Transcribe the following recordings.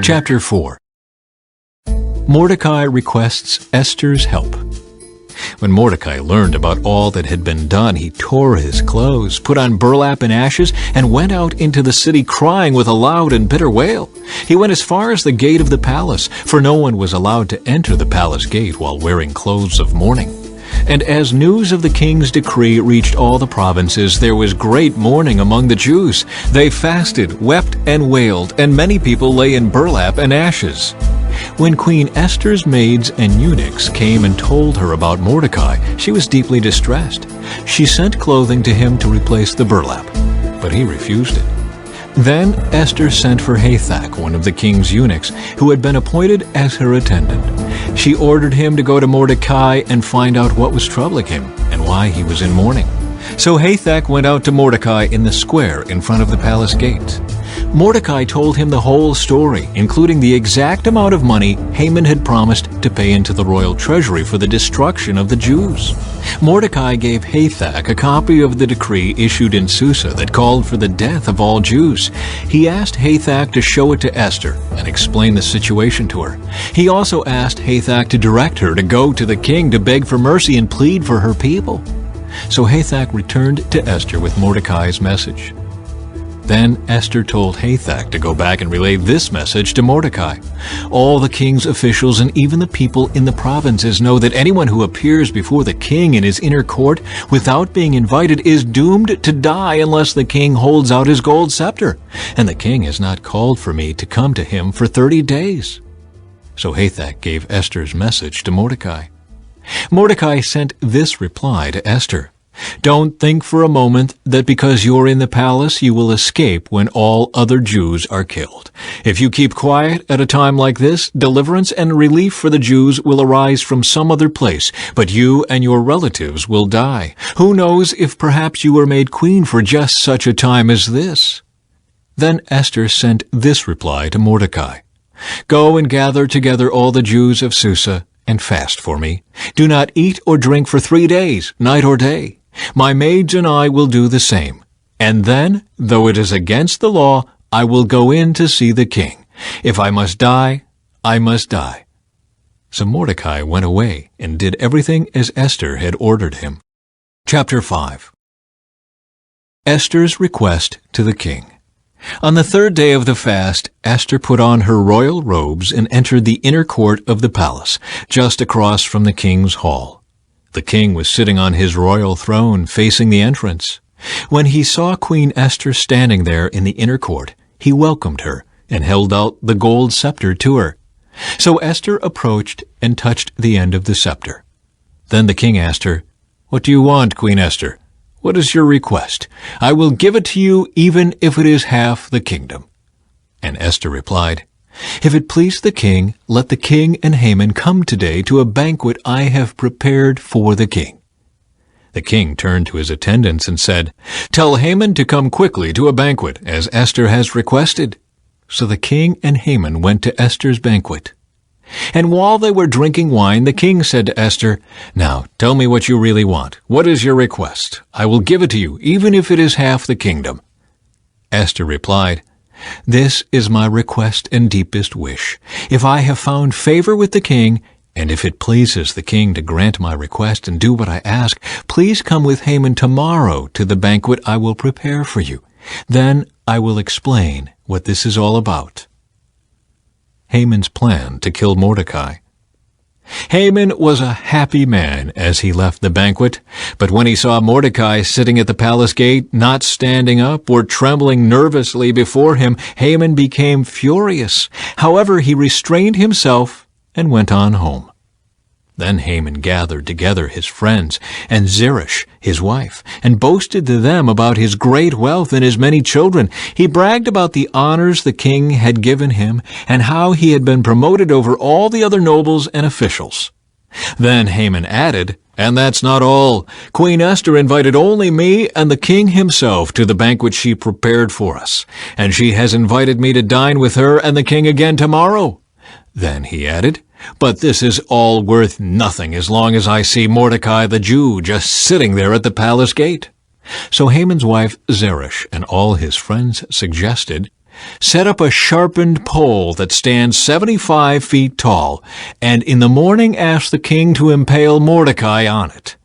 Chapter 4. Mordecai requests Esther's help. When Mordecai learned about all that had been done, he tore his clothes, put on burlap and ashes, and went out into the city crying with a loud and bitter wail. He went as far as the gate of the palace, for no one was allowed to enter the palace gate while wearing clothes of mourning. And as news of the king's decree reached all the provinces, there was great mourning among the Jews. They fasted, wept, and wailed, and many people lay in burlap and ashes. When Queen Esther's maids and eunuchs came and told her about Mordecai, she was deeply distressed. She sent clothing to him to replace the burlap, but he refused it. Then Esther sent for Hathach, one of the king's eunuchs, who had been appointed as her attendant. She ordered him to go to Mordecai and find out what was troubling him and why he was in mourning. So Hathach went out to Mordecai in the square in front of the palace gate. Mordecai told him the whole story, including the exact amount of money Haman had promised to pay into the royal treasury for the destruction of the Jews. Mordecai gave Hathach a copy of the decree issued in Susa that called for the death of all Jews. He asked Hathach to show it to Esther and explain the situation to her. He also asked Hathach to direct her to go to the king to beg for mercy and plead for her people. So Hathach returned to Esther with Mordecai's message. Then Esther told Hathach to go back and relay this message to Mordecai. All the king's officials and even the people in the provinces know that anyone who appears before the king in his inner court without being invited is doomed to die unless the king holds out his gold scepter. And the king has not called for me to come to him for 30 days. So Hathach gave Esther's message to Mordecai. Mordecai sent this reply to Esther. Don't think for a moment that because you're in the palace you will escape when all other Jews are killed. If you keep quiet at a time like this, deliverance and relief for the Jews will arise from some other place, but you and your relatives will die. Who knows if perhaps you were made queen for just such a time as this? Then Esther sent this reply to Mordecai. Go and gather together all the Jews of Susa and fast for me. Do not eat or drink for 3 days, night or day. My maids and I will do the same. And then, though it is against the law, I will go in to see the king. If I must die, I must die. So Mordecai went away and did everything as Esther had ordered him. Chapter 5. Esther's request to the king. On the 3rd day of the fast, Esther put on her royal robes and entered the inner court of the palace, just across from the king's hall. The king was sitting on his royal throne facing the entrance. When he saw Queen Esther standing there in the inner court, he welcomed her and held out the gold scepter to her. So Esther approached and touched the end of the scepter. Then the king asked her, What do you want, Queen Esther? What is your request? I will give it to you even if it is half the kingdom. And Esther replied, If it please the king, let the king and Haman come today to a banquet I have prepared for the king. The king turned to his attendants and said, Tell Haman to come quickly to a banquet, as Esther has requested. So the king and Haman went to Esther's banquet. And while they were drinking wine, the king said to Esther, Now tell me what you really want. What is your request? I will give it to you, even if it is half the kingdom. Esther replied, This is my request and deepest wish. If I have found favor with the king, and if it pleases the king to grant my request and do what I ask, please come with Haman tomorrow to the banquet I will prepare for you. Then I will explain what this is all about. Haman's plan to kill Mordecai. Haman was a happy man as he left the banquet, but when he saw Mordecai sitting at the palace gate, not standing up or trembling nervously before him, Haman became furious. However, he restrained himself and went on home. Then Haman gathered together his friends and Zeresh, his wife, and boasted to them about his great wealth and his many children. He bragged about the honors the king had given him and how he had been promoted over all the other nobles and officials. Then Haman added, And that's not all. Queen Esther invited only me and the king himself to the banquet she prepared for us, and she has invited me to dine with her and the king again tomorrow. Then he added, But this is all worth nothing as long as I see Mordecai the Jew just sitting there at the palace gate. So Haman's wife Zeresh and all his friends suggested, "Set up a sharpened pole that stands 75 feet tall, and in the morning ask the king to impale Mordecai on it.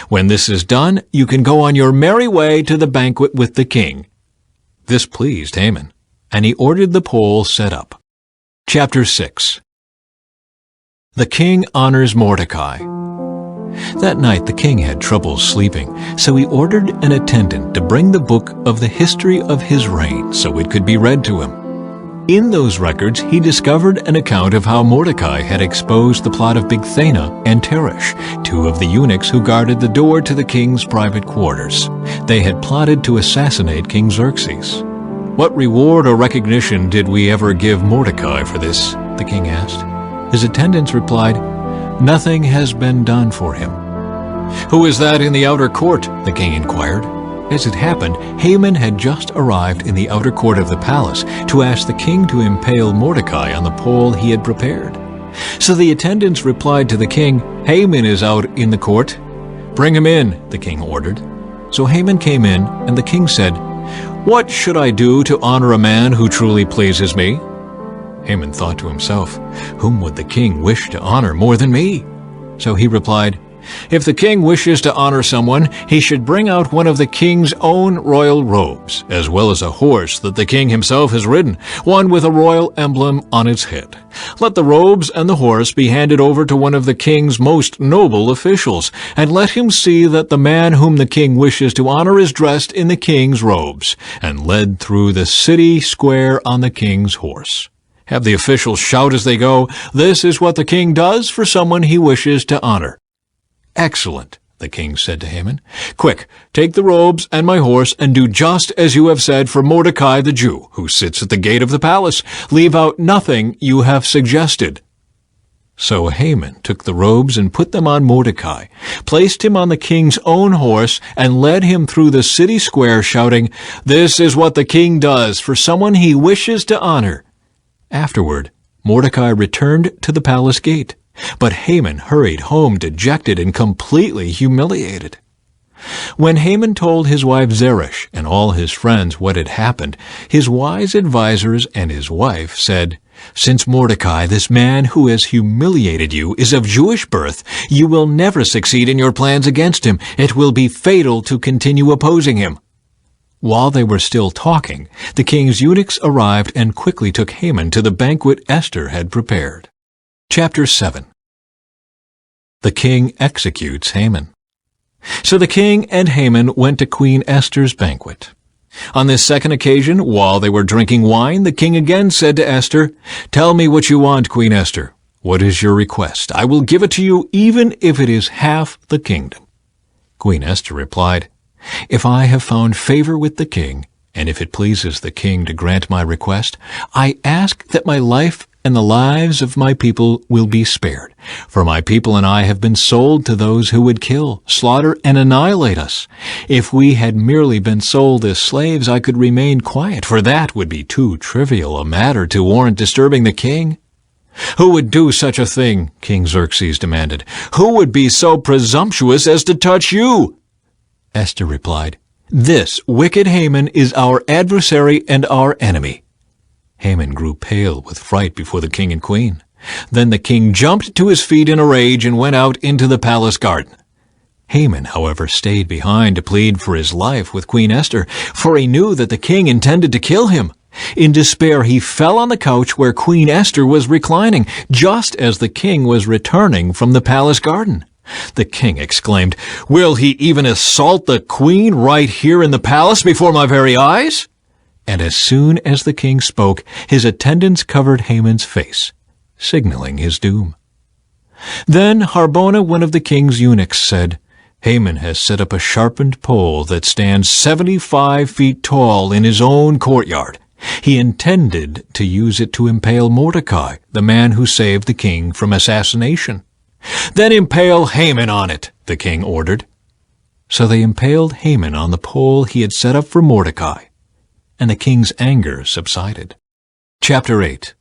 When this is done, you can go on your merry way to the banquet with the king." This pleased Haman, and he ordered the pole set up. Chapter 6. The king honors Mordecai. That night the king had trouble sleeping, so he ordered an attendant to bring the book of the history of his reign so it could be read to him. In those records he discovered an account of how Mordecai had exposed the plot of Bigthana and Teresh, two of the eunuchs who guarded the door to the king's private quarters. They had plotted to assassinate King Xerxes. "What reward or recognition did we ever give Mordecai for this?" the king asked. His attendants replied, "Nothing has been done for him." "Who is that in the outer court?" the king inquired. As it happened, Haman had just arrived in the outer court of the palace to ask the king to impale Mordecai on the pole he had prepared. So the attendants replied to the king, "Haman is out in the court." "Bring him in," the king ordered. So Haman came in, and the king said, "What should I do to honor a man who truly pleases me?" Haman thought to himself, "Whom would the king wish to honor more than me?" So he replied, "If the king wishes to honor someone, he should bring out one of the king's own royal robes, as well as a horse that the king himself has ridden, one with a royal emblem on its head. Let the robes and the horse be handed over to one of the king's most noble officials, and let him see that the man whom the king wishes to honor is dressed in the king's robes, and led through the city square on the king's horse. Have the officials shout as they go, 'This is what the king does for someone he wishes to honor.'" "Excellent," the king said to Haman. "Quick, take the robes and my horse and do just as you have said for Mordecai the Jew, who sits at the gate of the palace. Leave out nothing you have suggested." So Haman took the robes and put them on Mordecai, placed him on the king's own horse, and led him through the city square, shouting, "This is what the king does for someone he wishes to honor." Afterward, Mordecai returned to the palace gate, but Haman hurried home dejected and completely humiliated. When Haman told his wife Zeresh and all his friends what had happened, his wise advisers and his wife said, "Since Mordecai, this man who has humiliated you, is of Jewish birth, you will never succeed in your plans against him. It will be fatal to continue opposing him." While they were still talking, the king's eunuchs arrived and quickly took Haman to the banquet Esther had prepared. Chapter 7. The king executes Haman. So the king and Haman went to Queen Esther's banquet. On this second occasion, while they were drinking wine, the king again said to Esther, "Tell me what you want, Queen Esther. What is your request? I will give it to you, even if it is half the kingdom." Queen Esther replied, "If I have found favor with the king, and if it pleases the king to grant my request, I ask that my life and the lives of my people will be spared. For my people and I have been sold to those who would kill, slaughter, and annihilate us. If we had merely been sold as slaves, I could remain quiet, for that would be too trivial a matter to warrant disturbing the king." "Who would do such a thing?" King Xerxes demanded. "Who would be so presumptuous as to touch you?" Esther replied, "This wicked Haman is our adversary and our enemy." Haman grew pale with fright before the king and queen. Then the king jumped to his feet in a rage and went out into the palace garden. Haman, however, stayed behind to plead for his life with Queen Esther, for he knew that the king intended to kill him. In despair, he fell on the couch where Queen Esther was reclining, just as the king was returning from the palace garden. The king exclaimed, "Will he even assault the queen right here in the palace before my very eyes?" And as soon as the king spoke, his attendants covered Haman's face, signaling his doom. Then Harbona, one of the king's eunuchs, said, "Haman has set up a sharpened pole that stands 75 feet tall in his own courtyard. He intended to use it to impale Mordecai, the man who saved the king from assassination." "Then impale Haman on it," the king ordered. So they impaled Haman on the pole he had set up for Mordecai, and the king's anger subsided. Chapter 8.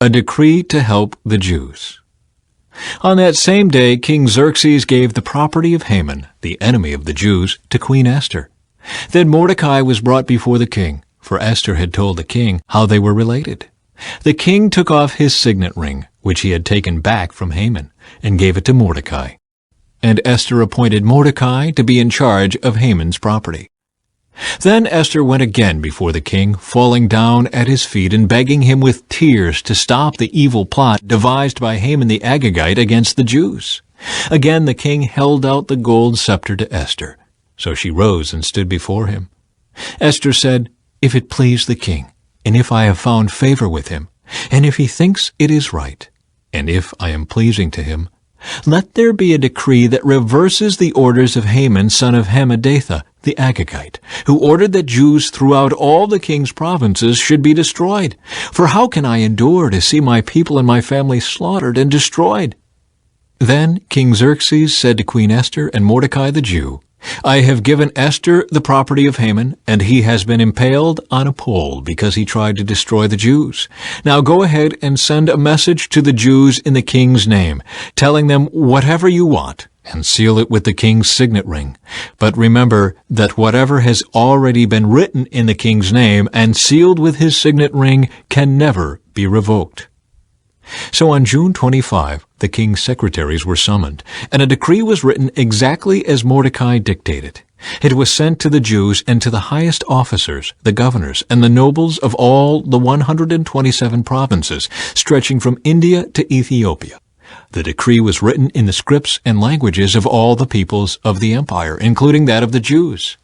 A decree to help the Jews. On that same day, King Xerxes gave the property of Haman, the enemy of the Jews, to Queen Esther. Then Mordecai was brought before the king, for Esther had told the king how they were related. The king took off his signet ring, which he had taken back from Haman, and gave it to Mordecai. And Esther appointed Mordecai to be in charge of Haman's property. Then Esther went again before the king, falling down at his feet and begging him with tears to stop the evil plot devised by Haman the Agagite against the Jews. Again the king held out the gold scepter to Esther. So she rose and stood before him. Esther said, "If it please the king, and if I have found favor with him, and if he thinks it is right, and if I am pleasing to him, let there be a decree that reverses the orders of Haman son of Hammedatha the Agagite, who ordered that Jews throughout all the king's provinces should be destroyed. For how can I endure to see my people and my family slaughtered and destroyed?" Then King Xerxes said to Queen Esther and Mordecai the Jew, "I have given Esther the property of Haman, and he has been impaled on a pole because he tried to destroy the Jews. Now go ahead and send a message to the Jews in the king's name, telling them whatever you want, and seal it with the king's signet ring. But remember that whatever has already been written in the king's name and sealed with his signet ring can never be revoked." So on June 25, the king's secretaries were summoned, and a decree was written exactly as Mordecai dictated. It was sent to the Jews and to the highest officers, the governors, and the nobles of all the 127 provinces, stretching from India to Ethiopia. The decree was written in the scripts and languages of all the peoples of the empire, including that of the Jews.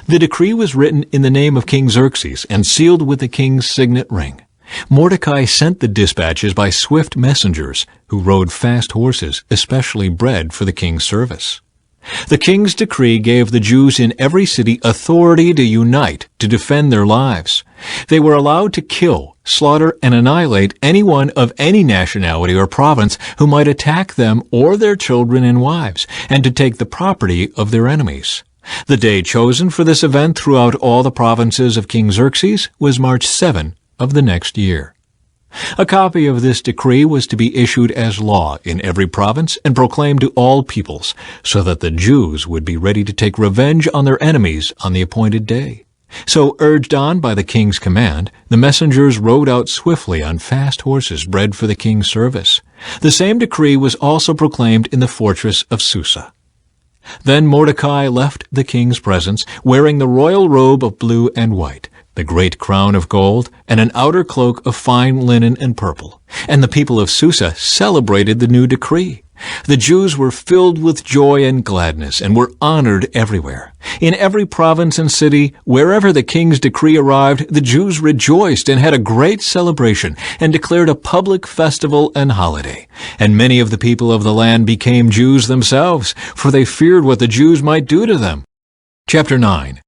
The decree was written in the name of King Xerxes and sealed with the king's signet ring. Mordecai sent the dispatches by swift messengers who rode fast horses, especially bred for the king's service. The king's decree gave the Jews in every city authority to unite to defend their lives. They were allowed to kill, slaughter, and annihilate anyone of any nationality or province who might attack them or their children and wives, and to take the property of their enemies. The day chosen for this event throughout all the provinces of King Xerxes was March 7 of the next year. A copy of this decree was to be issued as law in every province and proclaimed to all peoples, so that the Jews would be ready to take revenge on their enemies on the appointed day. So, urged on by the king's command, the messengers rode out swiftly on fast horses bred for the king's service. The same decree was also proclaimed in the fortress of Susa. Then Mordecai left the king's presence, wearing the royal robe of blue and white, the great crown of gold, and an outer cloak of fine linen and purple. And the people of Susa celebrated the new decree. The Jews were filled with joy and gladness, and were honored everywhere. In every province and city, wherever the king's decree arrived, the Jews rejoiced and had a great celebration, and declared a public festival and holiday. And many of the people of the land became Jews themselves, for they feared what the Jews might do to them. Chapter 9.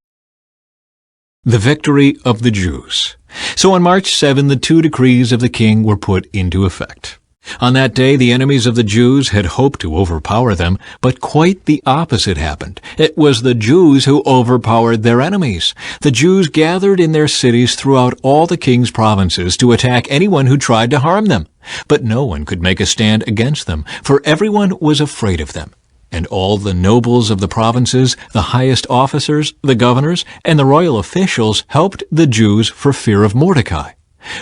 The victory of the Jews. So on March 7, the two decrees of the king were put into effect. On that day, the enemies of the Jews had hoped to overpower them, but quite the opposite happened. It was the Jews who overpowered their enemies. The Jews gathered in their cities throughout all the king's provinces to attack anyone who tried to harm them. But no one could make a stand against them, for everyone was afraid of them. And all the nobles of the provinces, the highest officers, the governors, and the royal officials helped the Jews for fear of Mordecai.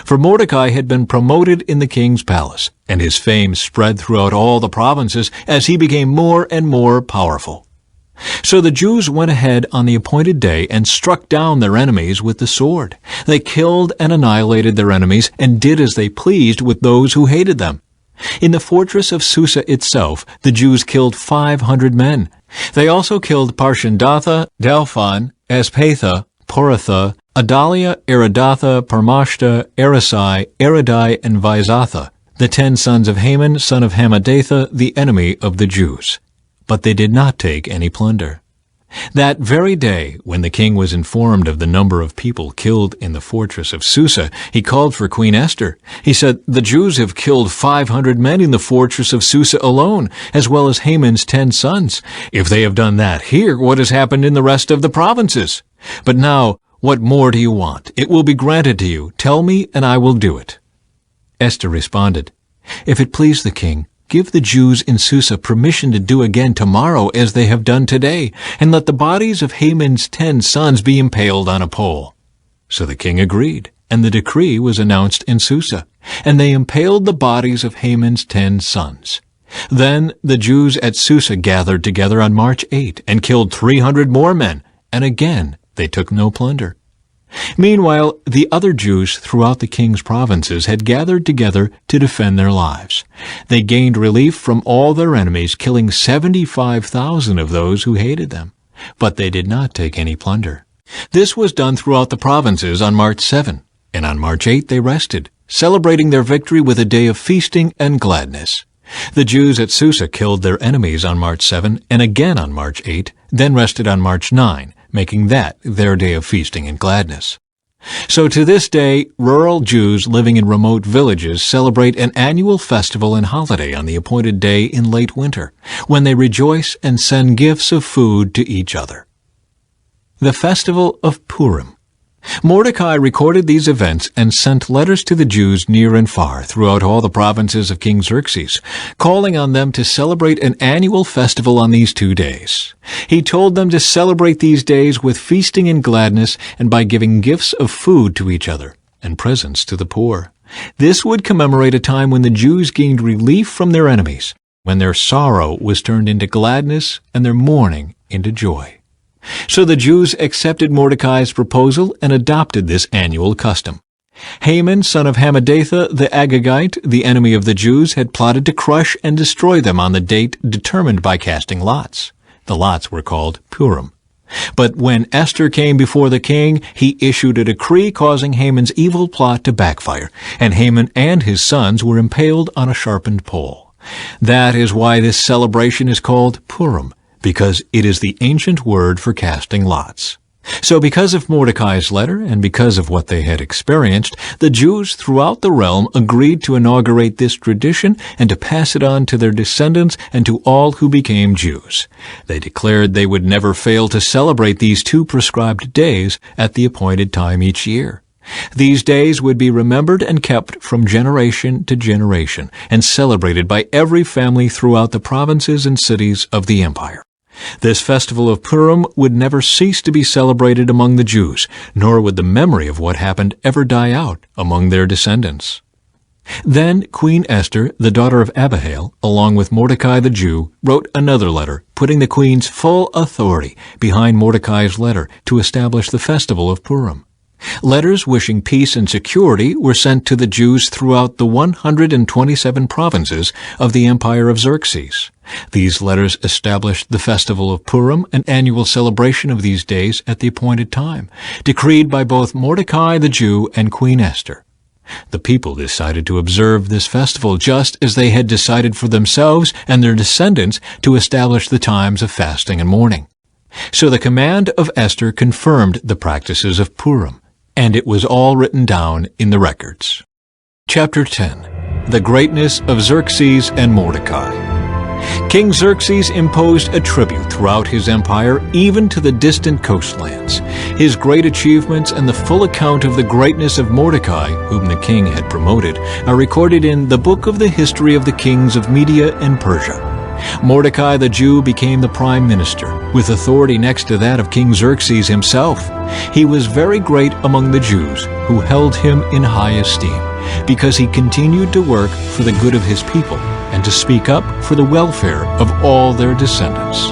For Mordecai had been promoted in the king's palace, and his fame spread throughout all the provinces as he became more and more powerful. So the Jews went ahead on the appointed day and struck down their enemies with the sword. They killed and annihilated their enemies and did as they pleased with those who hated them. In the fortress of Susa itself, the Jews killed 500 men. They also killed Parshandatha, Dalphon, Aspatha, Poratha, Adalia, Aridatha, Parmashta, Arisai, Aridai, and Vizatha, the 10 sons of Haman, son of Hammedatha, the enemy of the Jews. But they did not take any plunder. That very day, when the king was informed of the number of people killed in the fortress of Susa, he called for Queen Esther. He said, "The Jews have killed 500 men in the fortress of Susa alone, as well as Haman's 10 sons. If they have done that here, what has happened in the rest of the provinces? But now, what more do you want? It will be granted to you. Tell me, and I will do it." Esther responded, "If it please the king, give the Jews in Susa permission to do again tomorrow as they have done today, and let the bodies of Haman's 10 sons be impaled on a pole." So the king agreed, and the decree was announced in Susa, and they impaled the bodies of Haman's 10 sons. Then the Jews at Susa gathered together on March 8 and killed 300 more men, and again they took no plunder. Meanwhile, the other Jews throughout the king's provinces had gathered together to defend their lives. They gained relief from all their enemies, killing 75,000 of those who hated them. But they did not take any plunder. This was done throughout the provinces on March 7, and on March 8 they rested, celebrating their victory with a day of feasting and gladness. The Jews at Susa killed their enemies on March 7 and again on March 8, then rested on March 9, making that their day of feasting and gladness. So to this day, rural Jews living in remote villages celebrate an annual festival and holiday on the appointed day in late winter, when they rejoice and send gifts of food to each other. The Festival of Purim. Mordecai recorded these events and sent letters to the Jews near and far throughout all the provinces of King Xerxes, calling on them to celebrate an annual festival on these 2 days. He told them to celebrate these days with feasting and gladness and by giving gifts of food to each other and presents to the poor. This would commemorate a time when the Jews gained relief from their enemies, when their sorrow was turned into gladness and their mourning into joy. So the Jews accepted Mordecai's proposal and adopted this annual custom. Haman, son of Hammedatha the Agagite, the enemy of the Jews, had plotted to crush and destroy them on the date determined by casting lots. The lots were called Purim. But when Esther came before the king, he issued a decree causing Haman's evil plot to backfire, and Haman and his sons were impaled on a sharpened pole. That is why this celebration is called Purim, because it is the ancient word for casting lots. So because of Mordecai's letter and because of what they had experienced, the Jews throughout the realm agreed to inaugurate this tradition and to pass it on to their descendants and to all who became Jews. They declared they would never fail to celebrate these 2 prescribed days at the appointed time each year. These days would be remembered and kept from generation to generation and celebrated by every family throughout the provinces and cities of the empire. This festival of Purim would never cease to be celebrated among the Jews, nor would the memory of what happened ever die out among their descendants. Then Queen Esther, the daughter of Abihail, along with Mordecai the Jew, wrote another letter, putting the queen's full authority behind Mordecai's letter to establish the festival of Purim. Letters wishing peace and security were sent to the Jews throughout the 127 provinces of the empire of Xerxes. These letters established the festival of Purim, an annual celebration of these days at the appointed time, decreed by both Mordecai the Jew and Queen Esther. The people decided to observe this festival just as they had decided for themselves and their descendants to establish the times of fasting and mourning. So the command of Esther confirmed the practices of Purim, and it was all written down in the records. Chapter 10. The Greatness of Xerxes and Mordecai. King Xerxes imposed a tribute throughout his empire, even to the distant coastlands. His great achievements and the full account of the greatness of Mordecai, whom the king had promoted, are recorded in the Book of the History of the Kings of Media and Persia. Mordecai the Jew became the prime minister, with authority next to that of King Xerxes himself. He was very great among the Jews, who held him in high esteem, because he continued to work for the good of his people and to speak up for the welfare of all their descendants.